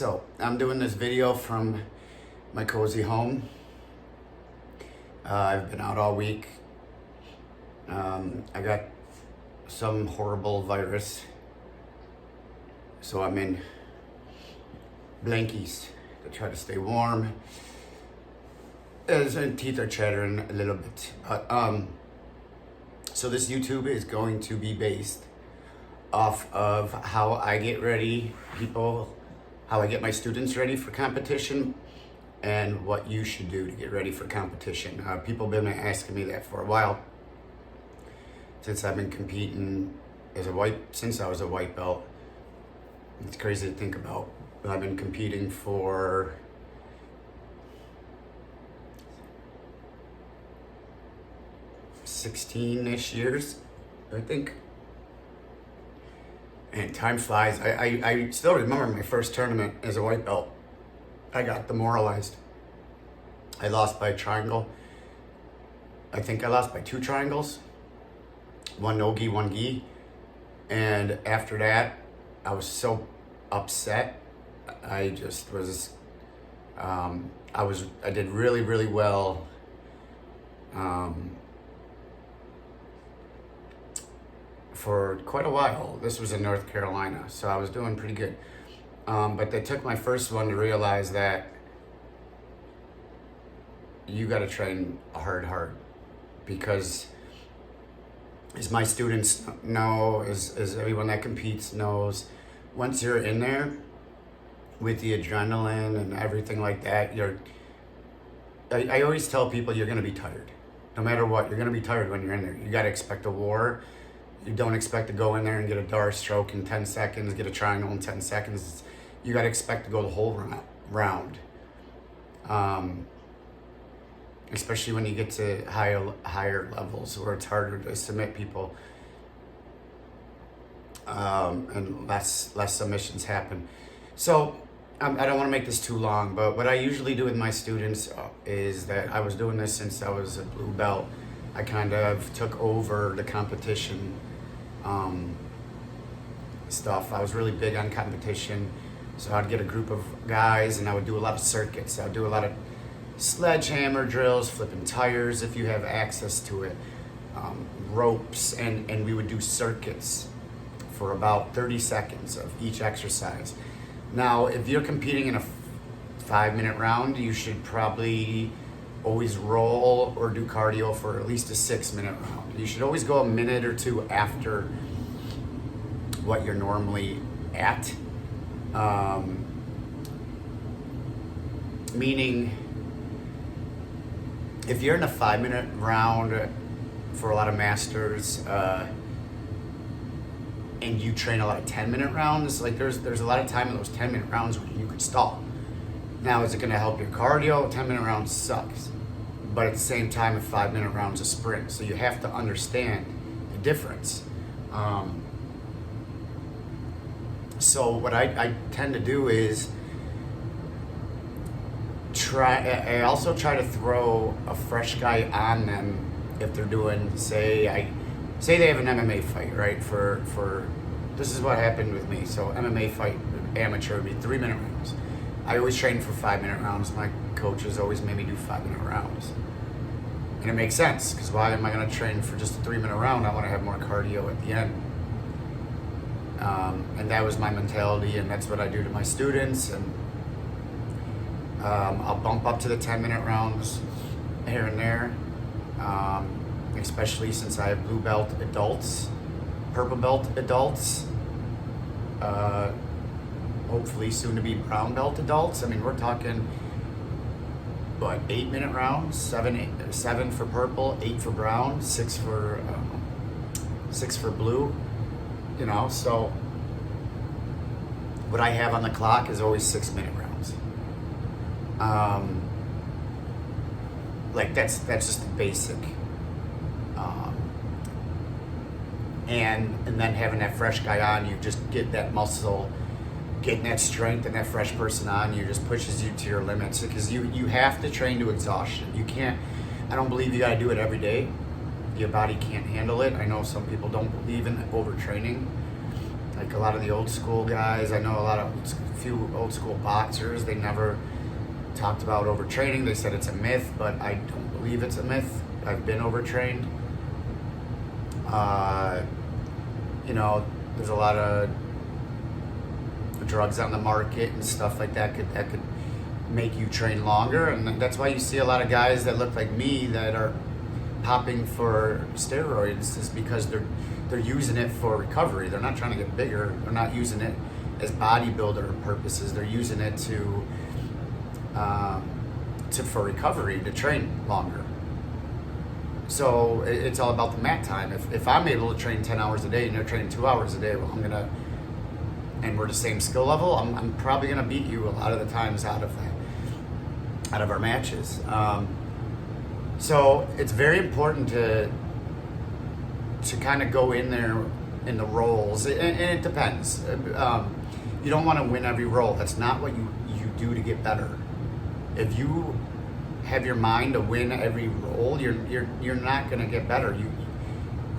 So I'm doing this video from my cozy home. I've been out all week. I got some horrible virus, so I'm in blankies to try to stay warm. As my teeth are chattering a little bit. So this YouTube is going to be based off of how I get ready how I get my students ready for competition and what you should do to get ready for competition. People have been asking me that for a while, since I've been competing since I was a white belt. It's crazy to think about, but I've been competing for 16-ish years, I think. And time flies. I still remember my first tournament as a white belt. I got demoralized. I lost by a triangle. I think I lost by 2 triangles. 1 no-gi, 1 gi. And after that, I was so upset. I just was, I did really, really well. For quite a while. This was in North Carolina, so I was doing pretty good. But they took my first one to realize that you got to train hard, because as my students know, as everyone that competes knows, once you're in there with the adrenaline and everything like that, I always tell people you're going to be tired. No matter what, you're going to be tired when you're in there. You got to expect a war. You don't expect to go in there and get a Dar stroke in 10 seconds, get a triangle in 10 seconds. You got to expect to go the whole round. Especially when you get to higher levels where it's harder to submit people, and less submissions happen. So I don't want to make this too long, but what I usually do with my students is that I was doing this since I was a blue belt. I kind of took over the competition stuff. I was really big on competition, so I'd get a group of guys and I would do a lot of circuits. I'd do a lot of sledgehammer drills, flipping tires if you have access to it, ropes, and we would do circuits for about 30 seconds of each exercise. Now, if you're competing in a 5-minute round, you should probably always roll or do cardio for at least a 6-minute round. You should always go a minute or 2 after what you're normally at. Meaning, if you're in a 5-minute round for a lot of masters, and you train a lot of 10-minute rounds, like there's a lot of time in those 10-minute rounds where you could stall. Now, is it going to help your cardio? A 10-minute round sucks. But at the same time, a 5-minute round's a sprint. So you have to understand the difference. So what I tend to do is I also try to throw a fresh guy on them if they're doing, say they have an MMA fight, right? For this is what happened with me. So MMA fight, amateur, would be 3-minute rounds. I always train for 5-minute rounds. My coaches always made me do 5-minute rounds. And it makes sense, because why am I going to train for just a 3-minute round? I want to have more cardio at the end. And that was my mentality, and that's what I do to my students. And I'll bump up to the 10-minute rounds here and there, especially since I have blue belt adults, purple belt adults, hopefully soon to be brown belt adults. I mean, we're talking, 8-minute rounds, 7 for purple, 8 for brown, 6 for blue, so what I have on the clock is always 6-minute rounds. That's just the basic. And then having that fresh guy on, you just get that muscle, getting that strength, and that fresh person on you just pushes you to your limits, because you have to train to exhaustion. You can't, I don't believe you got to do it every day. Your body can't handle it. I know some people don't believe in overtraining. Like a lot of the old school guys, I know few old school boxers, they never talked about overtraining. They said it's a myth, but I don't believe it's a myth. I've been overtrained. You know, there's a lot of drugs on the market and stuff like that could make you train longer, and that's why you see a lot of guys that look like me that are popping for steroids, is because they're using it for recovery. They're not trying to get bigger. They're not using it as bodybuilder purposes. They're using it to for recovery, to train longer. So it's all about the mat time. If I'm able to train 10 hours a day and you're training 2 hours a day, well, and we're the same skill level, I'm probably gonna beat you a lot of the times out of our matches. So it's very important to kind of go in there in the roles, and it depends. You don't want to win every role. That's not what you do to get better. If you have your mind to win every role, you're not going to get better.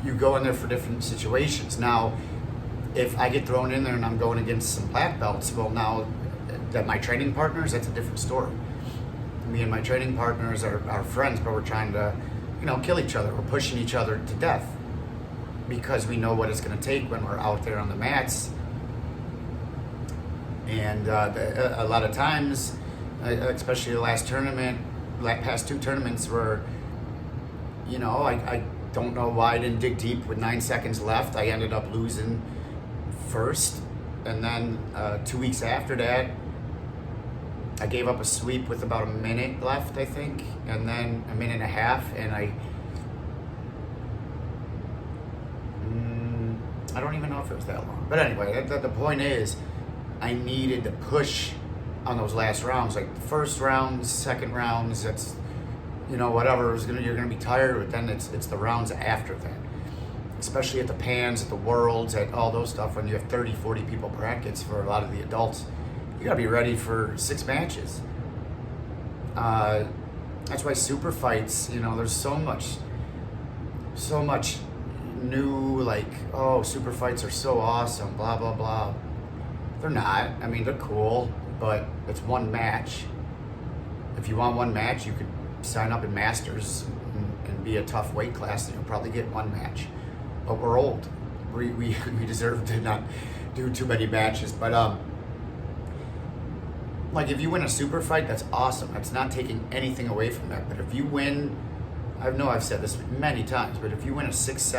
You go in there for different situations. Now, if I get thrown in there and I'm going against some black belts, well, now that my training partners, that's a different story. Me and my training partners are friends, but we're trying to, kill each other. We're pushing each other to death because we know what it's going to take when we're out there on the mats. And a lot of times, especially the past two tournaments, where, I don't know why I didn't dig deep with 9 seconds left. I ended up losing first, and then 2 weeks after that, I gave up a sweep with about a minute left, I think, and then a minute and a half, and I don't even know if it was that long. But anyway, the point is, I needed to push on those last rounds, like the first rounds, second rounds. That's, whatever you're gonna be tired, but then it's the rounds after that, especially at the Pans, at the Worlds, at all those stuff. When you have 30, 40 people brackets for a lot of the adults, you gotta be ready for 6 matches. That's why super fights, there's so much new, like, oh, super fights are so awesome, blah, blah, blah. They're not. I mean, they're cool, but it's one match. If you want one match, you could sign up in Masters and be a tough weight class, and you'll probably get one match. But we're old. We deserve to not do too many matches. But like, if you win a super fight, that's awesome. That's not taking anything away from that. But if you win, I know I've said this many times, but if you win a 6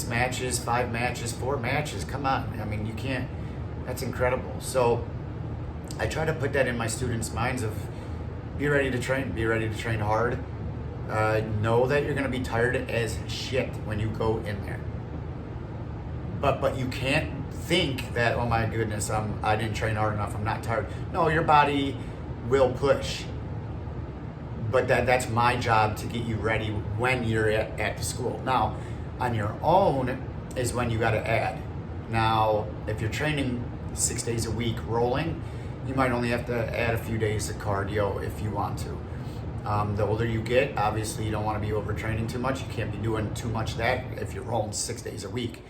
matches, 5 matches, 4 matches, come on. I mean, you can't, that's incredible. So I try to put that in my students' minds of, be ready to train hard. Know that you're gonna be tired as shit when you go in there. But you can't think that, oh my goodness, I didn't train hard enough, I'm not tired. No, your body will push. But that's my job, to get you ready when you're at the school. Now, on your own is when you gotta add. Now, if you're training 6 days a week rolling, you might only have to add a few days of cardio if you want to. The older you get, obviously you don't want to be overtraining too much. You can't be doing too much of that if you're rolling 6 days a week.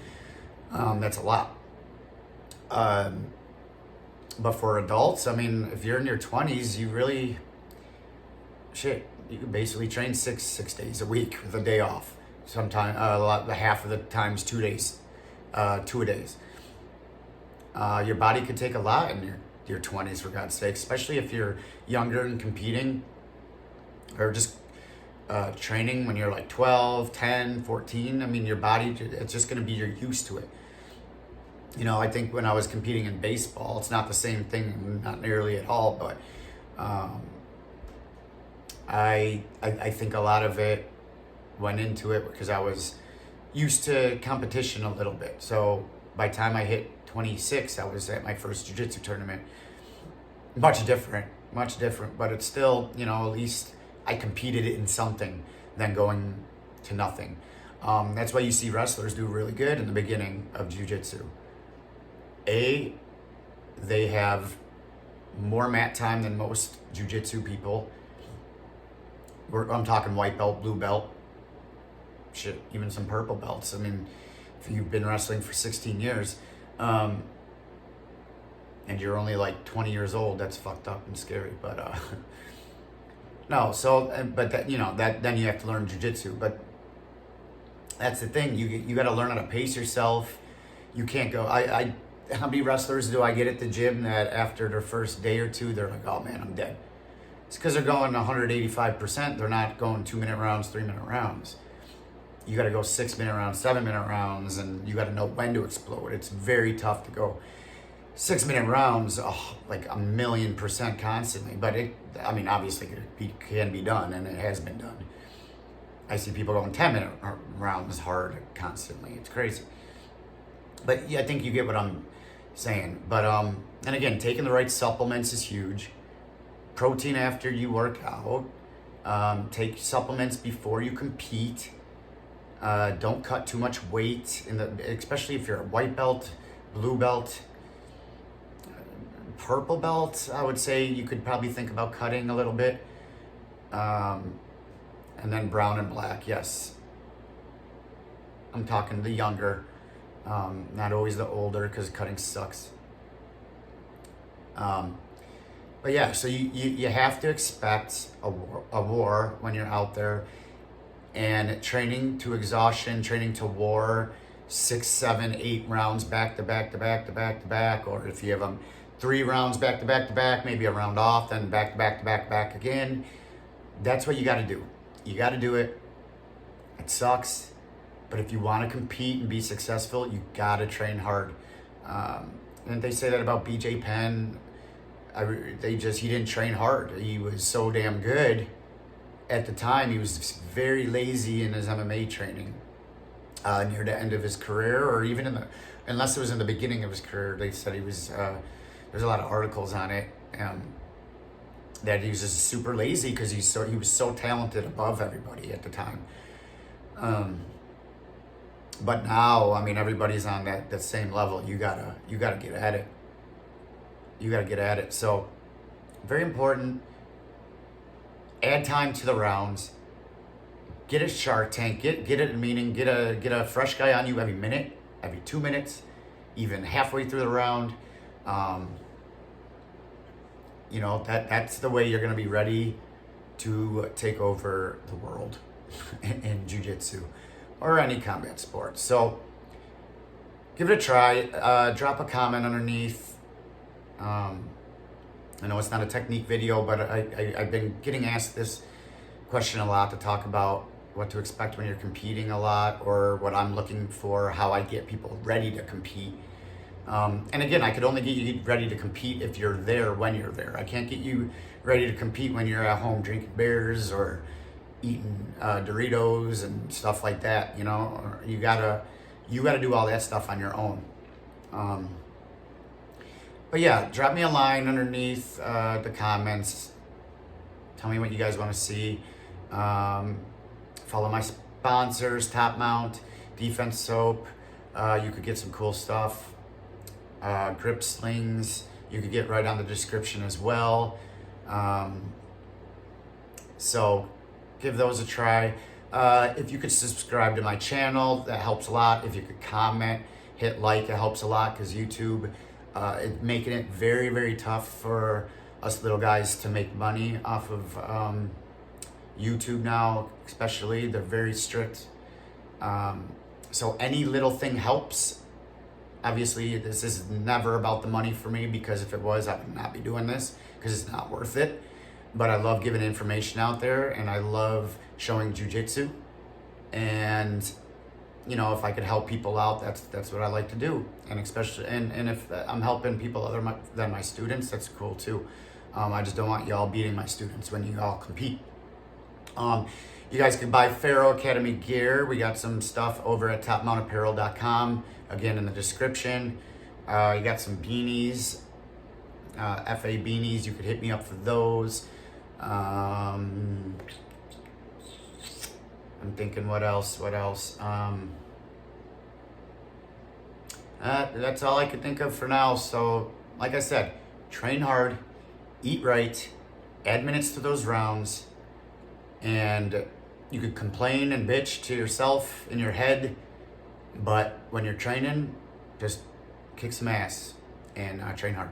That's a lot. But for adults, I mean, if you're in your 20s, you really, you can basically train six days a week with a day off. Sometimes half of the times 2 days, 2-a-days. Your body could take a lot in your 20s, for God's sake, especially if you're younger and competing, or just training when you're like 12, 10, 14. I mean, your body, it's just going to be, you're used to it. I think when I was competing in baseball, it's not the same thing, not nearly at all, but I think a lot of it went into it because I was used to competition a little bit. So by the time I hit 26, I was at my first jiu-jitsu tournament. Much different, but it's still, at least I competed in something than going to nothing. That's why you see wrestlers do really good in the beginning of jiu-jitsu. They have more mat time than most jiu-jitsu people. I'm talking white belt, blue belt, even some purple belts. I mean, if you've been wrestling for 16 years, and you're only like 20 years old, that's fucked up and scary. But no, so but that, you know, that then you have to learn jiu-jitsu. But that's the thing, you got to learn how to pace yourself. You can't go. How many wrestlers do I get at the gym that after their first day or two, they're like, oh man, I'm dead. It's because they're going 185%. They're not going 2-minute rounds, 3-minute rounds. You got to go 6-minute rounds, 7-minute rounds, and you got to know when to explode. It's very tough to go 6-minute rounds, like 1,000,000% constantly. But I mean, obviously it can be done, and it has been done. I see people going 10-minute rounds hard constantly. It's crazy. But yeah, I think you get what I'm saying. But and again, taking the right supplements is huge. Protein after you work out. Take supplements before you compete. Don't cut too much weight especially if you're a white belt, blue belt, purple belt. I would say you could probably think about cutting a little bit. And then brown and black. Yes, I'm talking the younger. Not always the older, because cutting sucks. But yeah, so you have to expect a war when you're out there, and training to exhaustion, training to war, 6, 7, 8 rounds back to back to back to back to back, or if you have 3 rounds back to back to back, maybe a round off, then back to back to back to back again. That's what you got to do. You got to do it. It sucks. But if you want to compete and be successful, you got to train hard. And they say that about BJ Penn. He didn't train hard. He was so damn good at the time. He was very lazy in his MMA training near the end of his career, or even unless it was in the beginning of his career. They said he was, there's a lot of articles on it, that he was just super lazy because he was so talented above everybody at the time. But now, I mean, everybody's on that same level. You gotta get at it. You gotta get at it. So, very important. Add time to the rounds. Get a Shark Tank. Get a meeting. Get a fresh guy on you every minute, every 2 minutes, even halfway through the round. You know, that's the way you're gonna be ready to take over the world in jiu-jitsu or any combat sport. So give it a try. Drop a comment underneath. I know it's not a technique video, but I've been getting asked this question a lot, to talk about what to expect when you're competing a lot, or what I'm looking for, how I get people ready to compete. And again, I could only get you ready to compete if you're there when you're there. I can't get you ready to compete when you're at home drinking beers or eating Doritos and stuff like that. You know, or you gotta do all that stuff on your own. But yeah, drop me a line underneath the comments. Tell me what you guys want to see. Follow my sponsors, Top Mount, Defense Soap. You could get some cool stuff. Grip slings, you could get right on the description as well. So give those a try. If you could subscribe to my channel, that helps a lot. If you could comment, hit like, it helps a lot, because YouTube is making it very, very tough for us little guys to make money off of YouTube now, especially. They're very strict. So any little thing helps. Obviously, this is never about the money for me, because if it was, I would not be doing this, because it's not worth it. But I love giving information out there, and I love showing jiu-jitsu. And, you know, if I could help people out, that's what I like to do. And especially, and if I'm helping people other than my students, that's cool too. I just don't want y'all beating my students when you all compete. You guys can buy Pharaoh Academy gear. We got some stuff over at topmountapparel.com. Again, in the description. You got some beanies, FA beanies. You could hit me up for those. I'm thinking, what else? That's all I could think of for now. So, like I said, train hard, eat right, add minutes to those rounds, and you could complain and bitch to yourself in your head But when you're training, just kick some ass and train hard.